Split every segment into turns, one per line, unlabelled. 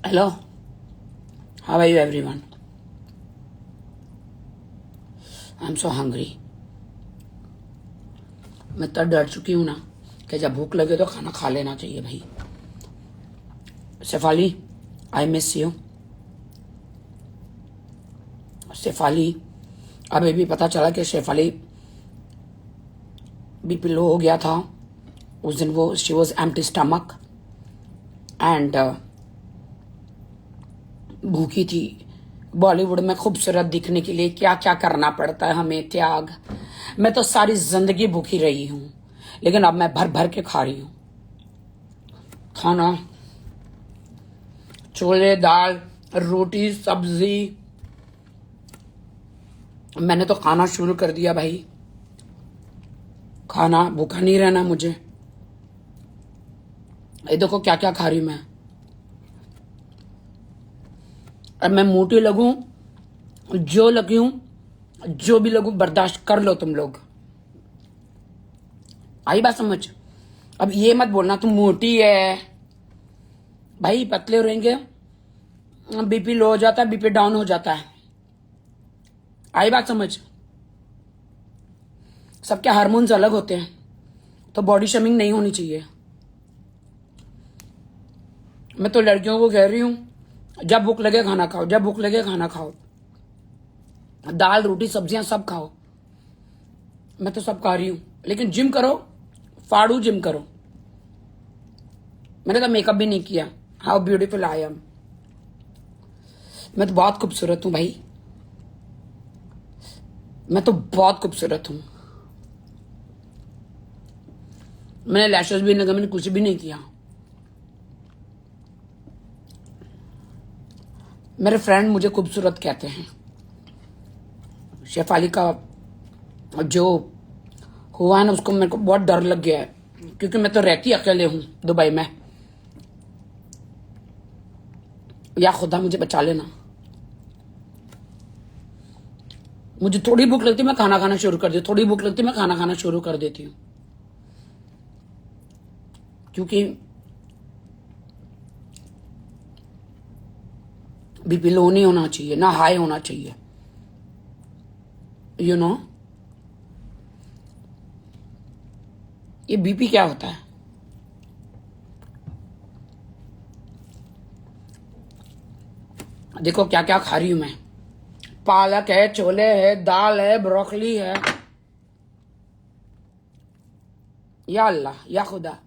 Hello, how are you everyone? I'm so hungry. मैं तो डर चुकी हूँ ना कि जब भूख लगे तो खाना खा लेना चाहिए भाई. Shefali, I miss you. Shefali, अभी भी पता चला कि शेफाली बीपी लो हो गया था उस दिन. वो she was empty stomach and भूखी थी. बॉलीवुड में खूबसूरत दिखने के लिए क्या क्या करना पड़ता है हमें, त्याग. मैं तो सारी जिंदगी भूखी रही हूं, लेकिन अब मैं भर भर के खा रही हूं खाना. छोले, दाल, रोटी, सब्जी. मैंने तो खाना शुरू कर दिया भाई. खाना, भूखा नहीं रहना मुझे. ये देखो क्या क्या खा रही हूं मैं. अब मैं मोटी लगूं, जो लगी हूं, जो भी लगूं, बर्दाश्त कर लो तुम लोग. आई बात समझ. अब ये मत बोलना तुम मोटी है. भाई पतले रहेंगे बीपी लो हो जाता है, बीपी डाउन हो जाता है. आई बात समझ. सबके हार्मोन्स अलग होते हैं, तो बॉडी शेमिंग नहीं होनी चाहिए. मैं तो लड़कियों को कह रही हूं, जब भूख लगे खाना खाओ, जब भूख लगे खाना खाओ. दाल, रोटी, सब्जियां सब खाओ. मैं तो सब खा रही हूं, लेकिन जिम करो, फाड़ू जिम करो. मैंने तो मेकअप भी नहीं किया. How beautiful I am. मैं तो बहुत खूबसूरत हूं भाई. मैं तो बहुत खूबसूरत हूं. मैंने लैशेस भी नहीं, मैंने कुछ भी नहीं किया. मेरे फ्रेंड मुझे खूबसूरत कहते हैं. शेफाली का जो हुआ है ना, उसको मेरे को बहुत डर लग गया है, क्योंकि मैं तो रहती अकेले हूं दुबई में. या खुदा मुझे बचा लेना. मुझे थोड़ी भूख लगती है मैं खाना खाना शुरू कर देती हूँ. थोड़ी भूख लगती है मैं खाना खाना शुरू कर देती हूँ, क्योंकि बीपी लो नहीं होना चाहिए, ना हाई होना चाहिए. यू नो, ये बीपी क्या होता है. देखो क्या क्या खा रही हूं मैं. पालक है, छोले है, दाल है, ब्रोकली है. या अल्लाह, या खुदा.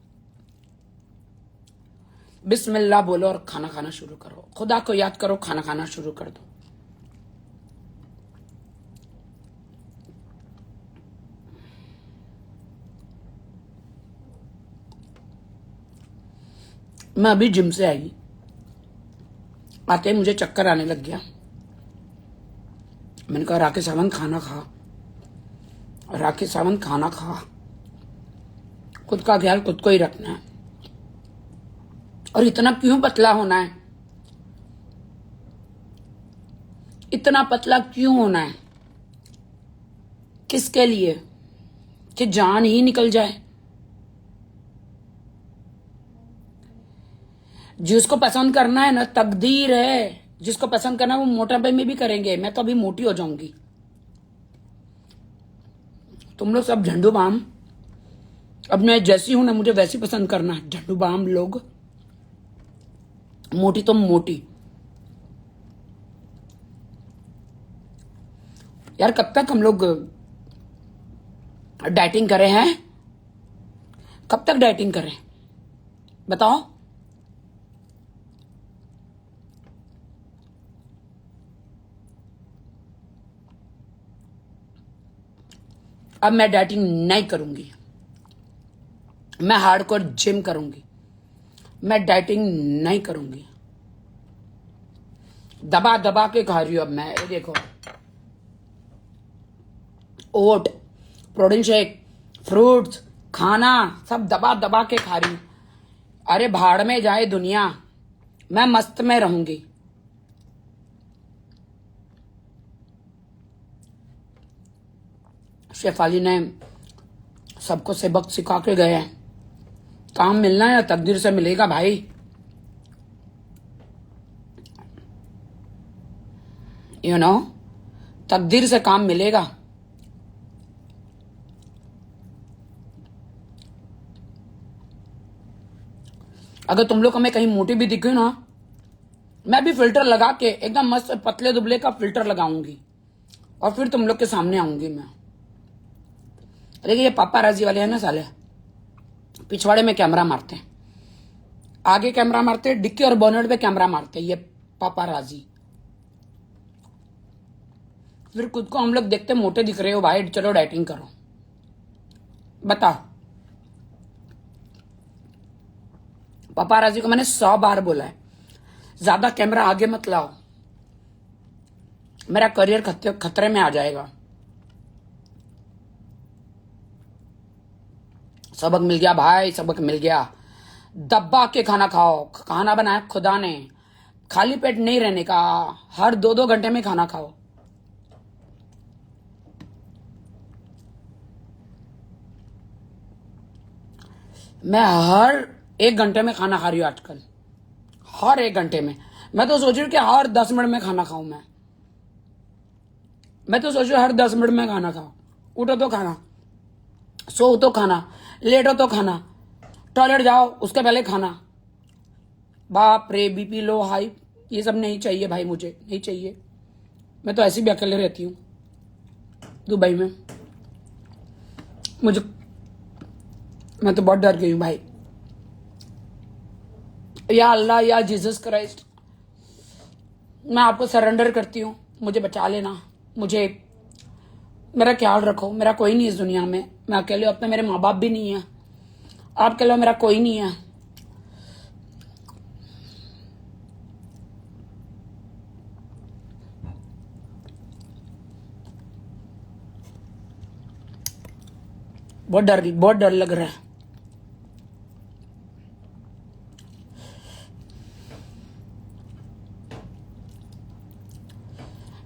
बिस्मिल्लाह बोलो और खाना खाना शुरू करो. खुदा को याद करो, खाना खाना शुरू कर दो. मैं अभी जिम से आई, आते ही मुझे चक्कर आने लग गया. मैंने कहा राकेश सावंत खाना खा, राकेश सावंत खाना खा. खुद का ख्याल खुद को ही रखना है. और इतना क्यों पतला होना है, इतना पतला क्यों होना है, किसके लिए, कि जान ही निकल जाए. जिसको पसंद करना है ना, तकदीर है. जिसको पसंद करना है वो मोटापे में भी करेंगे. मैं तो अभी मोटी हो जाऊंगी. तुम लोग सब झंडू बाम. अब मैं जैसी हूं ना, मुझे वैसी पसंद करना है. झंडू बाम लोग, मोटी तो मोटी. यार कब तक हम लोग डाइटिंग करें हैं, कब तक डाइटिंग करें बताओ. अब मैं डाइटिंग नहीं करूंगी, मैं हार्डकोर जिम करूंगी. मैं डाइटिंग नहीं करूंगी. दबा दबा के खा रही हूं अब मैं. ये देखो, ओट, प्रोटीन शेक, फ्रूट्स, खाना सब दबा दबा के खा रही हूं. अरे भाड़ में जाए दुनिया, मैं मस्त में रहूंगी. शेफाली ने सबको सबक सिखा के गए हैं. काम मिलना है तकदीर से मिलेगा भाई. यू नो, तकदीर से काम मिलेगा। अगर तुम लोग हमें कहीं मोटी भी दिखे ना, मैं भी फिल्टर लगा के एकदम मस्त पतले दुबले का फिल्टर लगाऊंगी और फिर तुम लोग के सामने आऊंगी मैं। लेकिन ये पापाराजी वाले हैं ना साले, पिछवाड़े में कैमरा मारते हैं, आगे कैमरा मारते हैं, डिक्की और बोनेट पे कैमरा मारते हैं, ये पापाराजी। फिर खुद को हम लोग देखते मोटे दिख रहे हो भाई, चलो डाइटिंग करो। बताओ, पापाराजी को मैंने 100 बार बोला है, ज्यादा कैमरा आगे मत लाओ, मेरा करियर खतरे में आ जाएगा। सबक मिल गया भाई, सबक मिल गया। दबा के खाना खाओ, खाना बनाया खुदा ने, खाली पेट नहीं रहने का, हर 2-2 घंटे में खाना खाओ। मैं हर 1 घंटे में खाना खा रही हूँ आजकल, हर 1 घंटे में। मैं तो सोच रही हूँ कि हर 10 मिनट में खाना खाऊं। मैं तो सोच रही हूँ हर 10 मिनट में खाना खाऊं। उठो तो खाना, सो तो खाना, लेटो तो खाना, टॉयलेट जाओ उसके पहले खाना। बाप रे, बीपी लो हाई ये सब नहीं चाहिए भाई, मुझे नहीं चाहिए। मैं तो ऐसे भी अकेले रहती हूँ दुबई में, मैं तो बहुत डर गई हूँ भाई। या अल्लाह, या जीसस क्राइस्ट, मैं आपको सरेंडर करती हूँ, मुझे बचा लेना, मुझे, मेरा ख्याल रखो। मेरा कोई नहीं इस दुनिया में, मैं अकेले हूँ, अपने मेरे माँ बाप भी नहीं है, आपके अलावा मेरा कोई नहीं है। बहुत डर लग रहा है।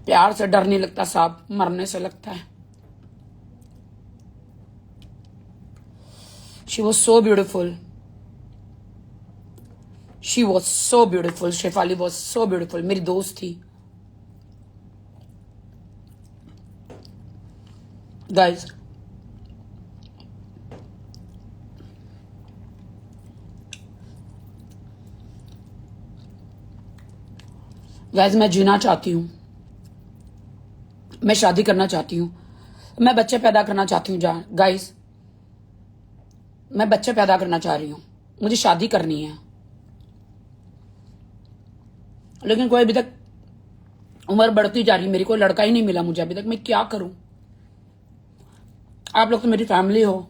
प्यार से डर नहीं लगता साहब, मरने से लगता है। She was so beautiful, she was so beautiful, Shefali was so beautiful, मेरी दोस्त थी गाइज। गाइज मैं जीना चाहती हूँ, मैं शादी करना चाहती हूँ, मैं बच्चे पैदा करना चाहती हूँ गाइस, मैं बच्चे पैदा करना चाह रही हूँ, मुझे शादी करनी है। लेकिन कोई अभी तक, उम्र बढ़ती जा रही, मेरे को लड़का ही नहीं मिला मुझे अभी तक, मैं क्या करूं? आप लोग तो मेरी फैमिली हो,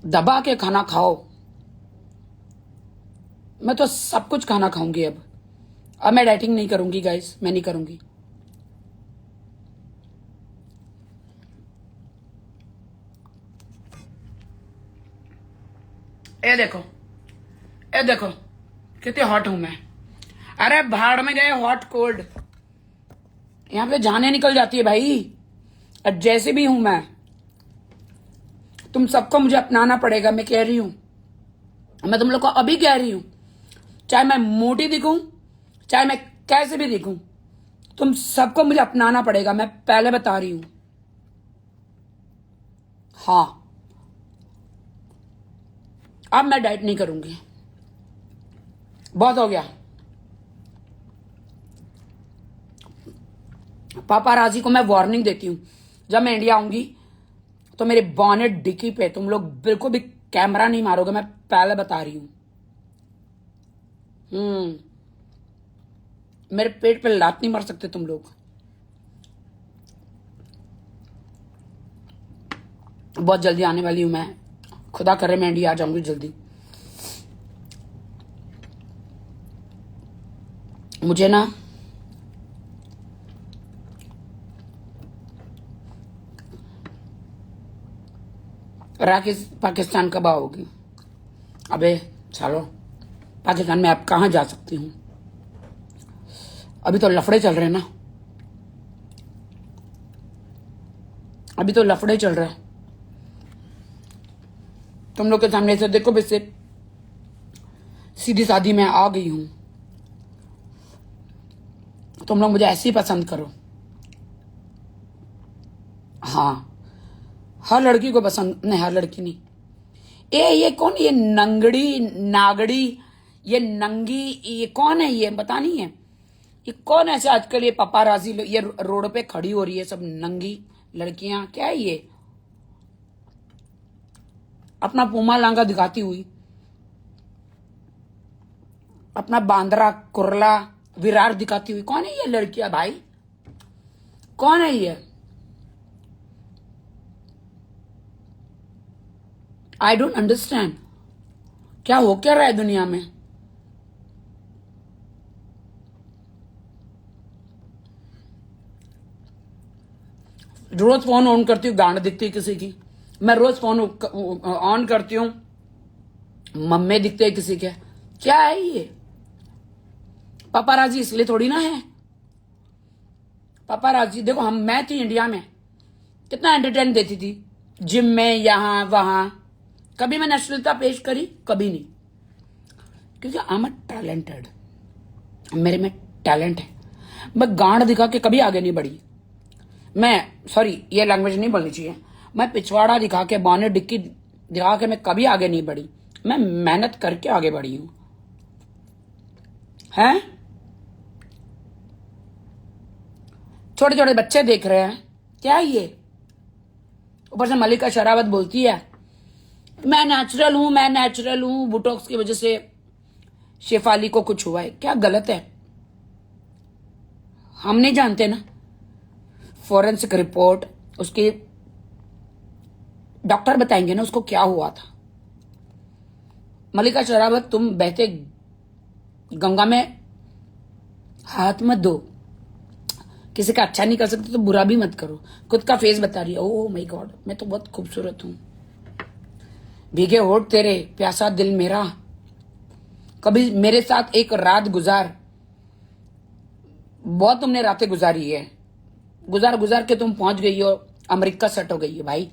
दबा के खाना खाओ। मैं तो सब कुछ खाना खाऊंगी अब मैं डाइटिंग नहीं करूंगी गाइस, मैं नहीं करूंगी। ये देखो, ये देखो कितनी हॉट हूं मैं। अरे भाड़ में गए हॉट कोल्ड, यहां पे जाने निकल जाती है भाई। और जैसे भी हूं मैं, तुम सबको मुझे अपनाना पड़ेगा, मैं कह रही हूं, मैं तुम लोग को अभी कह रही हूं, चाहे मैं मोटी दिखूं, चाहे मैं कैसे भी दिखूं, तुम सबको मुझे अपनाना पड़ेगा, मैं पहले बता रही हूं। हाँ, अब मैं डाइट नहीं करूंगी, बहुत हो गया। पापाराजी को मैं वार्निंग देती हूं, जब मैं इंडिया आऊंगी तो मेरे बॉनेट डिक्की पे तुम लोग बिल्कुल भी कैमरा नहीं मारोगे, मैं पहले बता रही हूं। मेरे पेट पे लात नहीं मार सकते तुम लोग। बहुत जल्दी आने वाली हूं मैं, खुदा करे मैं इंडिया आ जाऊंगी जल्दी। मुझे ना पाकिस्तान कब आओगी? अबे चलो, पाकिस्तान में आप कहां जा सकती हूँ? अभी तो लफड़े चल रहे हैं ना, अभी तो लफड़े चल रहे हैं। तुम लोग के सामने से देखो, भी सीधी सादी मैं आ गई हूं। तुम लोग मुझे ऐसे ही पसंद करो। हाँ, हर लड़की को पसंद नहीं, हर लड़की नहीं। ये कौन, ये नंगड़ी नागड़ी, ये नंगी, ये कौन है? ये पता नहीं है ये कौन ऐसे आजकल ये पपाराजी ये रोड पे खड़ी हो रही है सब नंगी लड़कियां, क्या है ये? अपना पूमा लांगा दिखाती हुई, अपना बांद्रा कुरला विरार दिखाती हुई। कौन है ये लड़कियां भाई? कौन है ये? आई डोंट अंडरस्टैंड, क्या हो क्या रहा है दुनिया में? रोज फोन ऑन करती हूँ, गांड दिखती है किसी की। मैं रोज फोन ऑन करती हूँ, मम्मे दिखते हैं किसी के। क्या है ये? पापाराजी इसलिए थोड़ी ना है। पापाराजी देखो, मैं थी इंडिया में, कितना एंटरटेन देती थी, जिम में, यहां वहां। कभी मैं अश्लीलता पेश करी? कभी नहीं, क्योंकि आई एम टैलेंटेड, मेरे में टैलेंट है। मैं गांड दिखा के कभी आगे नहीं बढ़ी। मैं, सॉरी ये लैंग्वेज नहीं बोलनी चाहिए, मैं पिछवाड़ा दिखा के, बॉनेट डिक्की दिखा के मैं कभी आगे नहीं बढ़ी। मैं मेहनत करके आगे बढ़ी हूं। हैं? छोटे छोटे बच्चे देख रहे हैं, क्या है ये? ऊपर से मलिका शरावत बोलती है मैं नेचुरल हूं, मैं नेचुरल हूं, बोटॉक्स की वजह से शेफाली को कुछ हुआ है। क्या गलत है? हम नहीं जानते ना फॉरेंसिक रिपोर्ट, उसके डॉक्टर बताएंगे ना उसको क्या हुआ था। मलिका शरावत, तुम बहते गंगा में हाथ मत धो। किसी का अच्छा नहीं कर सकते तो बुरा भी मत करो। खुद का फेस बता रही है, ओह माय गॉड मैं तो बहुत खूबसूरत हूं। भीगे होठ तेरे, प्यासा दिल मेरा, कभी मेरे साथ एक रात गुजार। बहुत तुमने रातें गुजारी है, गुजार गुजार के तुम पहुंच गई हो अमेरिका, सेट हो गई हो भाई,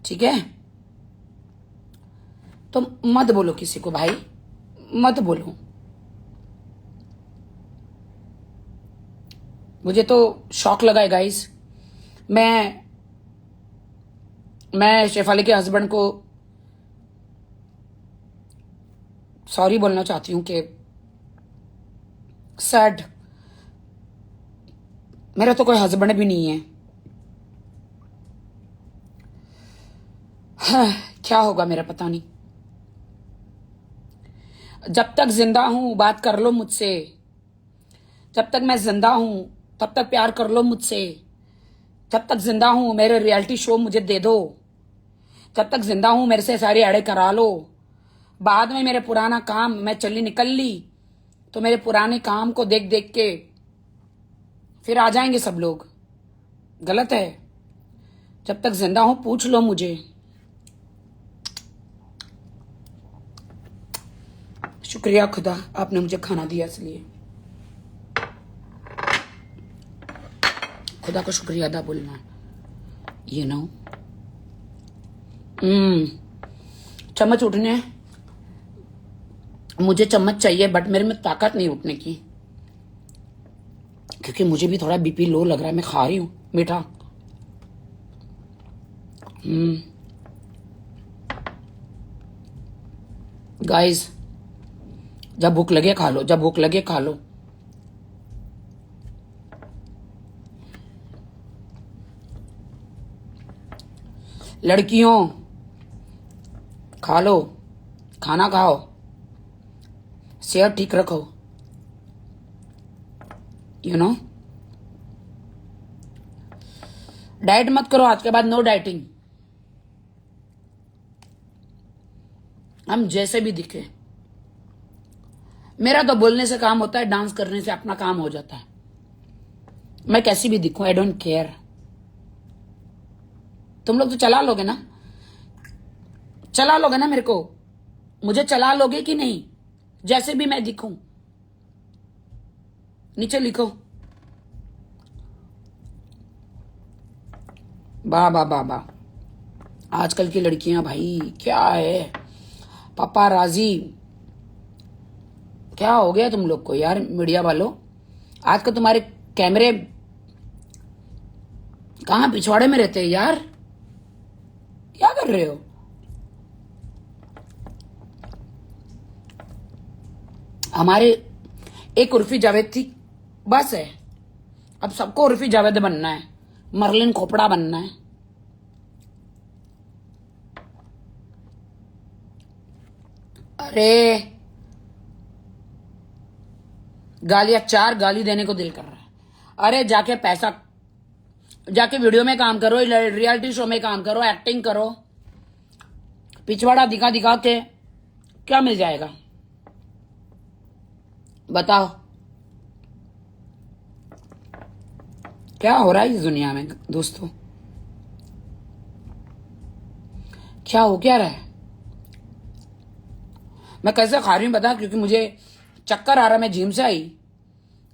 ठीक है? तो मत बोलो किसी को भाई, मत बोलो। मुझे तो शौक लगा है गाइस। मैं शेफाली के हस्बैंड को सॉरी बोलना चाहती हूं कि सैड, मेरा तो कोई हस्बैंड भी नहीं है। हाँ, क्या होगा मेरा पता नहीं। जब तक जिंदा हूं बात कर लो मुझसे, जब तक मैं जिंदा हूं तब तक प्यार कर लो मुझसे, जब तक जिंदा हूं मेरे रियलिटी शो मुझे दे दो, जब तक जिंदा हूं मेरे से सारी एड़े करा लो। बाद में मेरे पुराना काम, मैं चली निकल ली तो मेरे पुराने काम को देख देख के फिर आ जाएंगे सब लोग। गलत है। जब तक जिंदा हूं पूछ लो मुझे। शुक्रिया खुदा, आपने मुझे खाना दिया इसलिए खुदा का शुक्रिया अदा बोलना है, ये नो। चम्मच उठने, मुझे चम्मच चाहिए बट मेरे में ताकत नहीं उठने की, क्योंकि मुझे भी थोड़ा बीपी लो लग रहा है। मैं खा रही हूं मीठा। गाइस, जब भूख लगे खा लो, जब भूख लगे खा लो। लड़कियों खा लो, खाना खाओ, सेहत ठीक रखो, यू नो। डाइट मत करो, आज के बाद नो डाइटिंग। हम जैसे भी दिखे, मेरा तो बोलने से काम होता है, डांस करने से अपना काम हो जाता है। मैं कैसी भी दिखूं, आई डोंट केयर। तुम लोग तो चला लोगे ना, चला लोगे ना मेरे को, मुझे चला लोगे कि नहीं? जैसे भी मैं दिखूं, नीचे लिखो। वाह वाह वाह वाह। आजकल की लड़कियां भाई क्या है, पापा राजी क्या हो गया तुम लोग को यार, मीडिया वालों? आज का तुम्हारे कैमरे कहाँ पिछवाड़े में रहते हैं यार? क्या कर रहे हो? हमारे एक उर्फी जावेद थी, बस है। अब सबको उर्फी जावेद बनना है, मरलिन खोपड़ा बनना है। अरे गालियां, 4 गाली देने को दिल कर रहा है। अरे जाके पैसा, जाके वीडियो में काम करो, रियलिटी शो में काम करो, एक्टिंग करो। पिछवाड़ा दिखा दिखा के क्या मिल जाएगा बताओ? क्या हो रहा है इस दुनिया में दोस्तों? क्या हो क्या रहा है? मैं कैसे खा रही हूं बता, क्योंकि मुझे चक्कर आ रहा। मैं जिम से आई,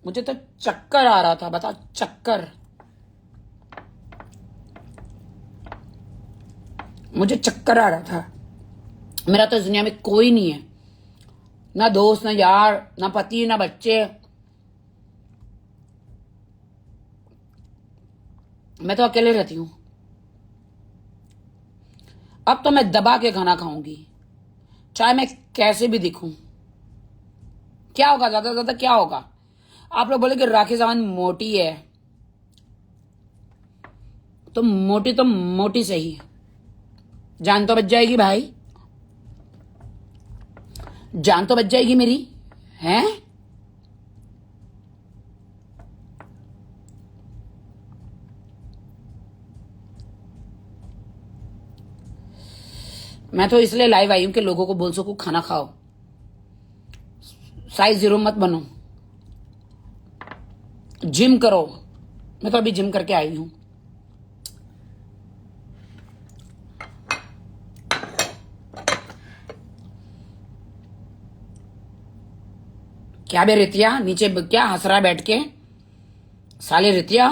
मुझे तो चक्कर आ रहा था, बता, चक्कर। मुझे चक्कर आ रहा था। मेरा तो इस दुनिया में कोई नहीं है, ना दोस्त, ना यार, ना पति, ना बच्चे। मैं तो अकेले रहती हूं। अब तो मैं दबा के खाना खाऊंगी, चाहे मैं कैसे भी दिखूं। क्या होगा, ज्यादा ज्यादा क्या होगा? आप लोग बोले कि राखी सावंत मोटी है, तो मोटी सही है, जान तो बच जाएगी भाई, जान तो बच जाएगी मेरी, हैं? मैं तो इसलिए लाइव आई हूं कि लोगों को बोल सकूं खाना खाओ, साइज 0 मत बनो, जिम करो। मैं तो अभी जिम करके आई हूं। क्या बे रितिया, नीचे क्या हंस रहा है बैठ के? साले रितिया,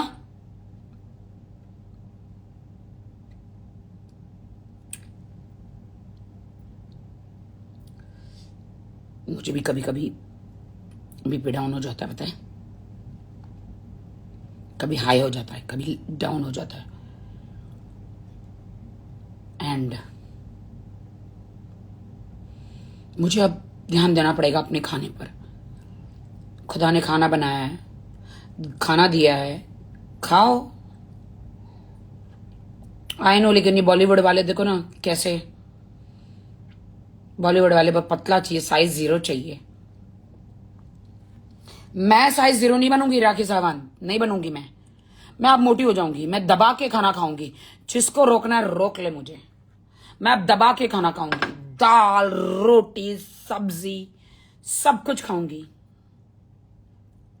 मुझे भी कभी कभी बीपी डाउन हो जाता है, पता है? कभी हाई हो जाता है, कभी डाउन हो जाता है। एंड मुझे अब ध्यान देना पड़ेगा अपने खाने पर। खुदा ने खाना बनाया है, खाना दिया है, खाओ। आई नो, लेकिन ये बॉलीवुड वाले देखो ना कैसे, बॉलीवुड वाले पर पतला चाहिए, साइज 0 चाहिए। मैं साइज 0 नहीं बनूंगी राखी सावंत, नहीं बनूंगी मैं अब मोटी हो जाऊंगी। मैं दबा के खाना खाऊंगी, जिसको रोकना है रोक ले मुझे। मैं अब दबा के खाना खाऊंगी, दाल रोटी सब्जी सब कुछ खाऊंगी,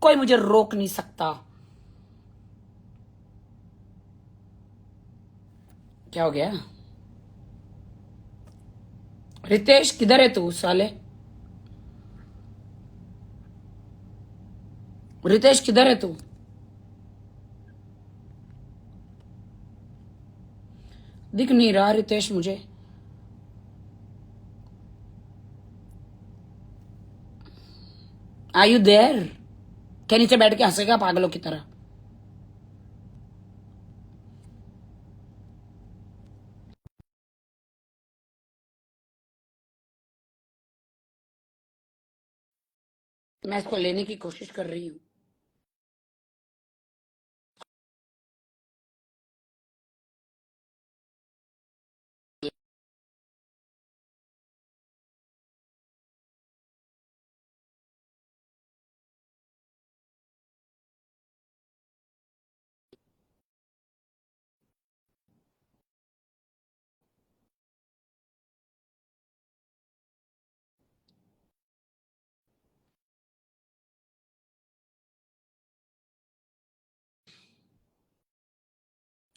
कोई मुझे रोक नहीं सकता। क्या हो गया? रितेश किधर है तू साले? रितेश किधर है तू? दिख नहीं रहा रितेश मुझे। Are you there? क्या नीचे बैठ के हंसेगा पागलों की तरह? मैं इसको लेने की कोशिश कर रही हूँ।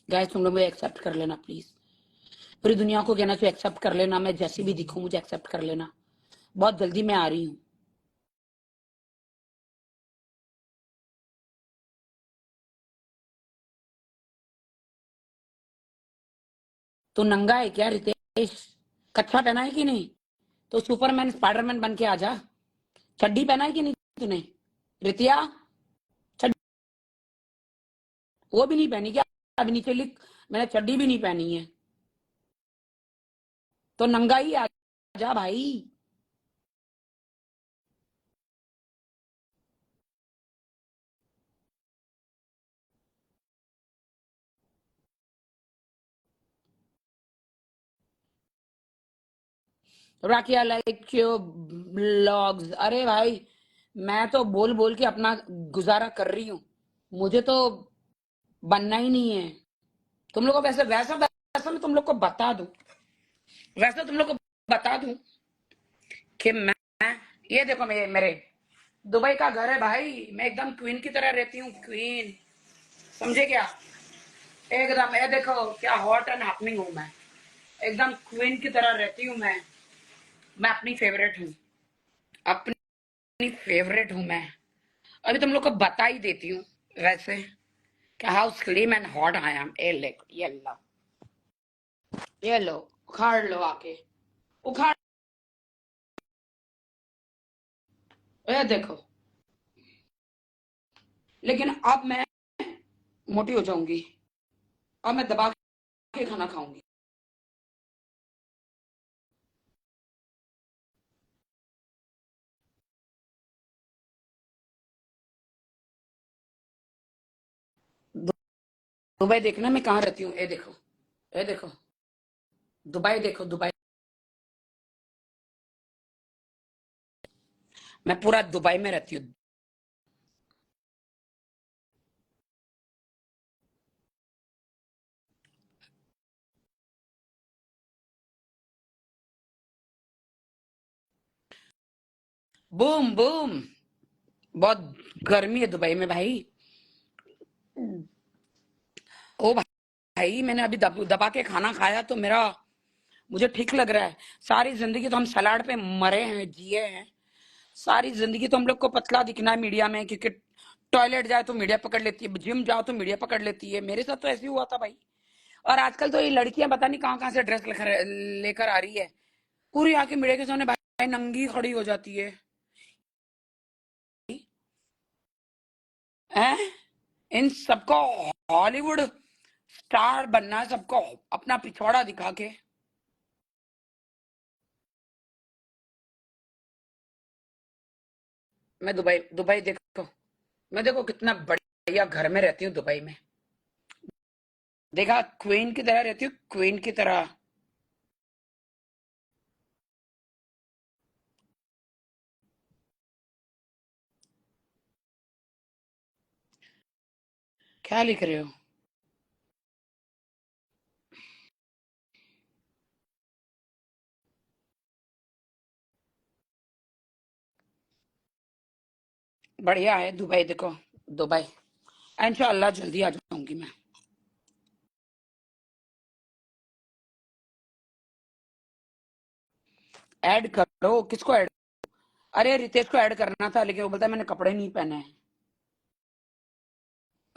गाइस तुम लोग मुझे एक्सेप्ट कर लेना प्लीज। पूरी दुनिया को कहना चाहिए एक्सेप्ट कर लेना, मैं जैसी भी दिखूं मुझे एक्सेप्ट कर लेना। बहुत जल्दी मैं आ रही हूँ। तो नंगा है क्या रितेश? कच्छा पहना है कि नहीं? तो सुपरमैन स्पाइडरमैन बन के आ जा। चड्डी पहना है कि नहीं तूने रितिया? चड्डी वो भी नहीं पहनी क्या? अभी नीचे लिख, मैंने चड्डी भी नहीं पहनी है तो नंगा ही आ जा भाई। Rakiya like your blogs. अरे भाई मैं तो बोल बोल के अपना गुजारा कर रही हूँ, मुझे तो बनना ही नहीं है। तुम लोग को वैसे वैसा वैसा मैं तुम लोग को बता दूं, वैसे तुम लोग को बता दूं कि मैं, ये देखो मेरे दुबई का घर है भाई, मैं एकदम क्वीन की तरह रहती हूँ, क्वीन, समझे क्या? एकदम ये देखो क्या हॉट एंड हैपनिंग हूँ मैं, एकदम क्वीन की तरह रहती हूँ मैं अपनी फेवरेट हूँ, अपनी फेवरेट हूँ मैं। अभी तुम लोग को बता ही देती हूँ वैसे कि how slim and hot I am. ये लो उखाड़ लो आके, उखाड़, ये देखो। लेकिन अब मैं मोटी हो जाऊंगी, अब मैं दबा के खाना खाऊंगी। दुबई देखना मैं कहाँ रहती हूँ, ये देखो, ये देखो, दुबई देखो, दुबई, मैं पूरा दुबई में रहती हूँ। बूम बूम, बहुत गर्मी है दुबई में भाई। ओ भाई मैंने अभी दबा के खाना खाया तो मेरा, मुझे ठीक लग रहा है। सारी जिंदगी तो हम सलाड पे मरे हैं, जिए हैं, सारी जिंदगी तो हम लोग को पतला दिखना है मीडिया में, क्योंकि टॉयलेट जाए तो मीडिया पकड़ लेती है, जिम जाओ तो मीडिया पकड़ लेती है। मेरे साथ तो ऐसे ही हुआ था भाई। और आजकल तो ये लड़कियां पता नहीं कहाँ कहाँ से ड्रेस लेकर लेकर आ रही है, पूरी आके मीडिया के सामने भाई नंगी खड़ी हो जाती है। हैं? इन सबको हॉलीवुड स्टार बनना है, सबको अपना पिछवाड़ा दिखा के। मैं दुबई, दुबई देखो, मैं देखो कितना बढ़िया घर में रहती हूँ दुबई में, देखा क्वीन की तरह रहती हूँ, क्वीन की तरह। क्या लिख रहे हो? बढ़िया है दुबई देखो, दुबई, इंशाल्लाह जल्दी आ जाऊंगी मैं। ऐड करो, किसको ऐड? अरे रितेश को ऐड करना था, लेकिन वो बोलता है मैंने कपड़े नहीं पहने हैं।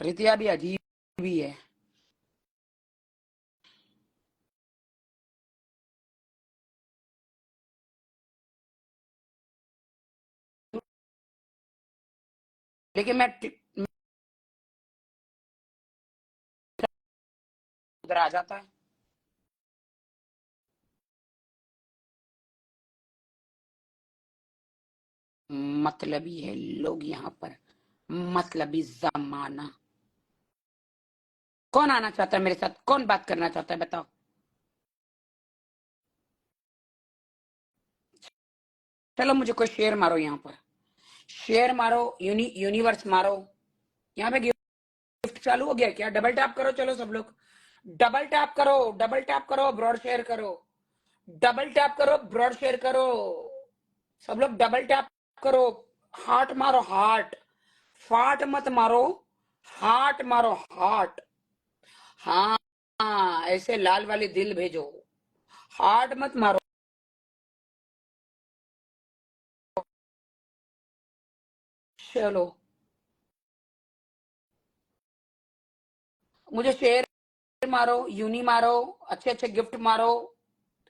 रितिया भी अजीब ही है। लेकिन मैं उधर आ जाता है। मतलबी है लोग यहाँ पर, मतलबी जमाना। कौन आना चाहता है मेरे साथ, कौन बात करना चाहता है बताओ? चलो मुझे कोई शेयर मारो यहाँ पर, शेयर मारो, यूनिवर्स मारो। यहाँ पे गिफ्ट चालू हो गया क्या? डबल टैप करो, चलो सब लोग डबल टैप करो, डबल टैप करो, ब्रॉड शेयर करो, डबल टैप करो, ब्रॉड शेयर करो, सब लोग डबल टैप करो। हार्ट मारो, हार्ट, फाट मत मारो, हार्ट मारो, हार्ट। हाँ हाँ, ऐसे लाल वाले दिल भेजो, हार्ट मत मारो। चलो मुझे शेयर मारो, यूनी मारो, अच्छे अच्छे गिफ्ट मारो।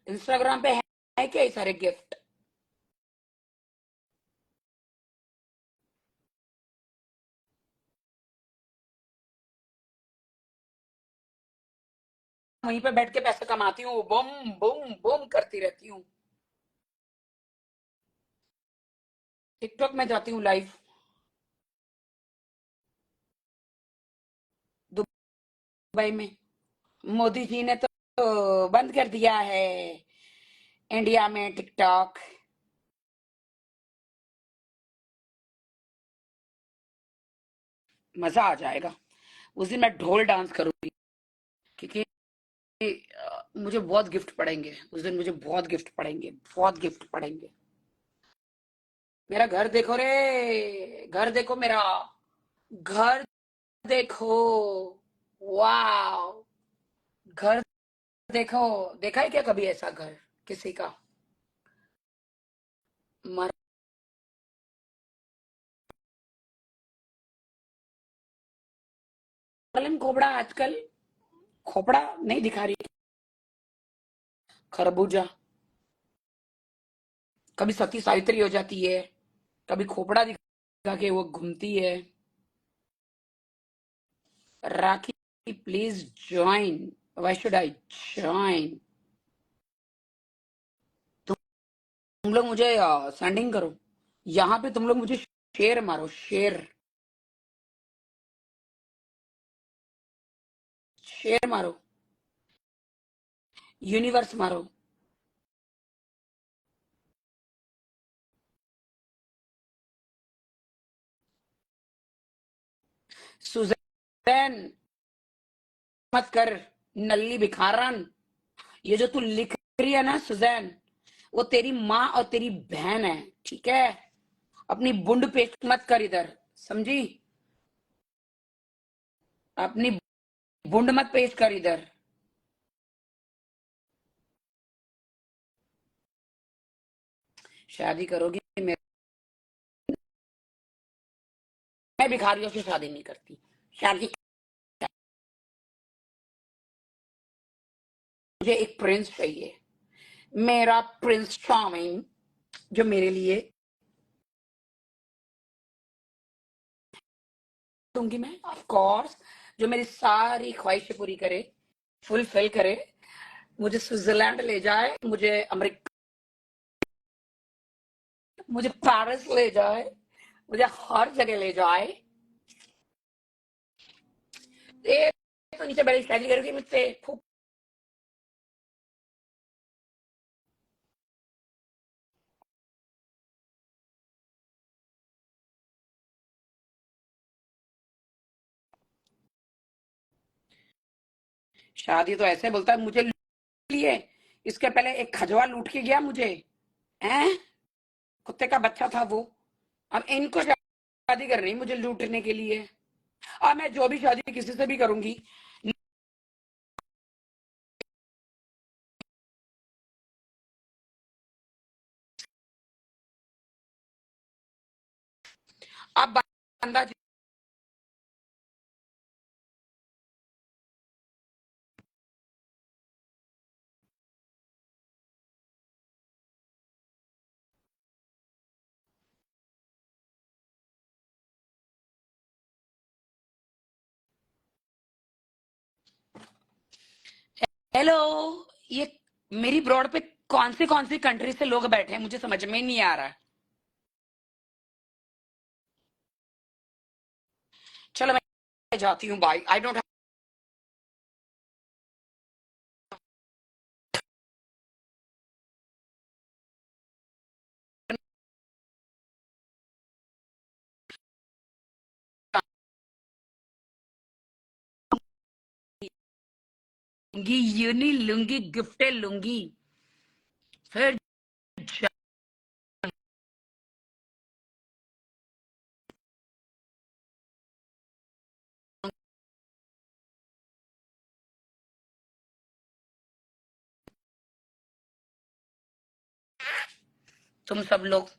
इंस्टाग्राम पे है क्या ये सारे गिफ्ट? वहीं पे बैठ के पैसे कमाती हूँ, बूम बूम बूम करती रहती हूँ। टिकटॉक में जाती हूँ लाइव। दुबई में मोदी जी ने तो बंद कर दिया है इंडिया में टिकटॉक। मजा आ जाएगा। उस दिन मैं ढोल डांस करूंगी, क्योंकि मुझे बहुत गिफ्ट पड़ेंगे उस दिन, मुझे बहुत गिफ्ट पड़ेंगे, बहुत गिफ्ट पड़ेंगे। मेरा घर देखो रे, घर देखो मेरा, घर देखो, वाह, घर देखो। देखा है क्या कभी ऐसा घर किसी का? मरलन खोपड़ा आजकल खोपड़ा नहीं दिखा रही। खरबूजा, कभी सती सावित्री हो जाती है, कभी खोपड़ा दिखा के वो घूमती है। Rakhi please join. Why should I join? तुम लोग मुझे सेंडिंग करो, यहाँ पे तुम लोग मुझे शेर मारो, शेर, शेर मारो, यूनिवर्स मारो। सुजैन मत कर, नल्ली भिखारन। ये जो तू लिख रही है ना सुजैन, वो तेरी माँ और तेरी बहन है, ठीक है? अपनी बुंड पेस्ट मत कर इधर, समझी? अपनी बुंड मत पेस्ट कर इधर। शादी करोगी मैं भिखारियों से शादी नहीं करती। शादी, मुझे एक प्रिंस चाहिए, मेरा प्रिंस चार्मिंग, जो मेरे लिए दूंगी मैं, ऑफ कोर्स, जो मेरी सारी ख्वाहिशें पूरी करे, फुलफिल करे, मुझे स्विट्जरलैंड ले जाए, मुझे अमेरिका, मुझे पेरिस ले जाए, मुझे हर जगह ले जाए। ये तो नीचे बड़ी शादी करोगी मुझसे? शादी तो ऐसे बोलता है मुझे लिए, इसके पहले एक खजवा लूट के गया मुझे, हैं? कुत्ते का बच्चा था वो। अब इनको शादी करनी मुझे लूटने के लिए। अब मैं जो भी शादी किसी से भी करूंगी, अब बंदा, हेलो, ये मेरी ब्रॉड पे कौन सी कंट्री से लोग बैठे हैं, मुझे समझ में नहीं आ रहा। चलो मैं जाती हूँ, बाय, आई डोंट लूंगी, यूनी लूंगी, गिफ्टे लूंगी, फिर तुम सब लोग